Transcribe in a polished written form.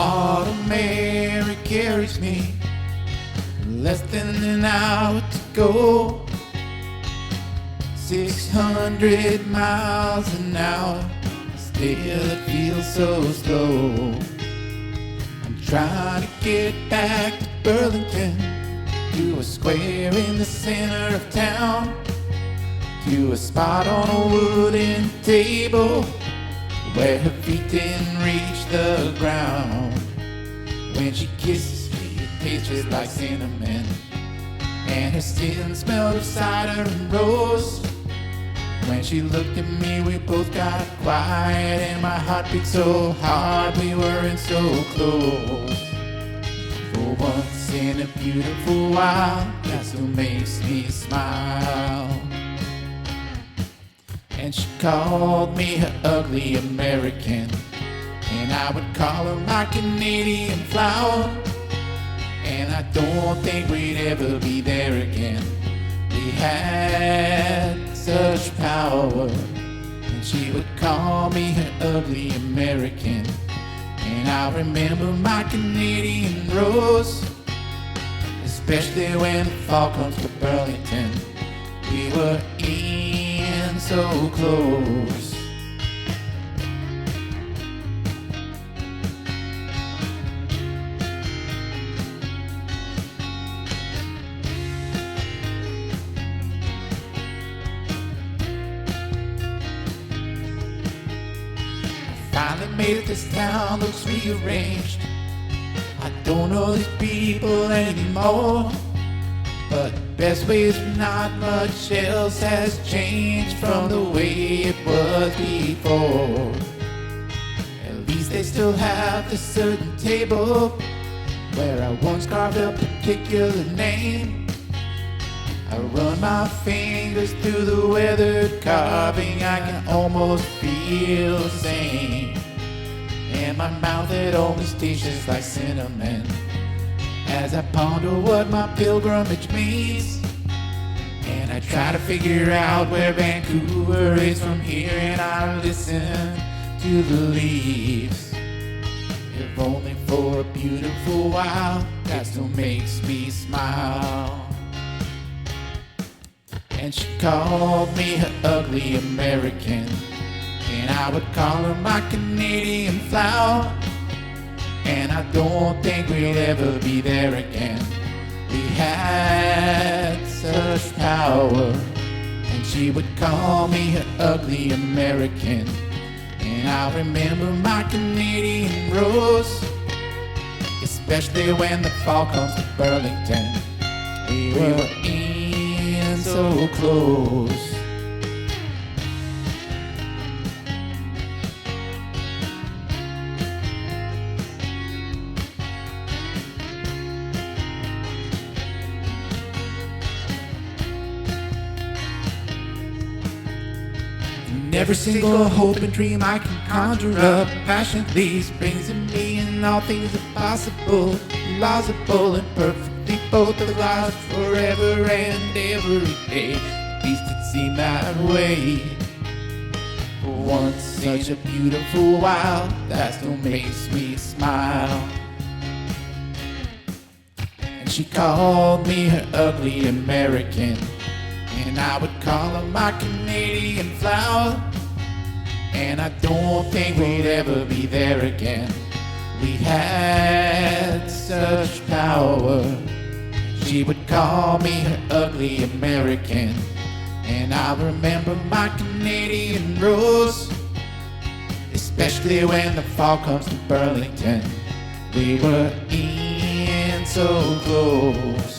Autumn air it carries me, less than an hour to go. 600 miles an hour, still it feels so slow. I'm trying to get back to Burlington, to a square in the center of town, to a spot on a wooden table where her feet didn't reach the ground. When she kisses me, it tastes just like cinnamon, and her skin smelled of cider and rose. When she looked at me, we both got quiet, and my heart beat so hard we weren't so close. For once in a beautiful while, that still makes me smile. And she called me her ugly American, and I would call her my Canadian flower. And I don't think we'd ever be there again. We had such power. And she would call me her ugly American, and I remember my Canadian rose, especially when the fall comes to Burlington. We were in so close. Finally made it, this town looks rearranged. I don't know these people anymore, but best way is not much else has changed from the way it was before. At least they still have this certain table where I once carved a particular name. I run my fingers through the weathered carving, I can almost feel the same. And my mouth, it always tastes just like cinnamon as I ponder what my pilgrimage means. And I try to figure out where Vancouver is from here, and I listen to the leaves. If only for a beautiful while, that still makes me smile. And she called me her ugly American, and I would call her my Canadian flower. And I don't think we'll ever be there again. We had such power. And she would call me her ugly American, and I remember my Canadian rose, especially when the fall comes to Burlington. We were in so close. And every single hope and dream I can conjure up passionately springs in me, and all things are possible, plausible, and perfectly both of lives forever and every day. At least it seemed that way. For once, such a beautiful while, that still makes me smile. And she called me her ugly American, and I would call her my Canadian flower. And I don't think we'd ever be there again. We had such power. She would call me her ugly American, and I remember my Canadian rose, especially when the fall comes to Burlington. We were in so close.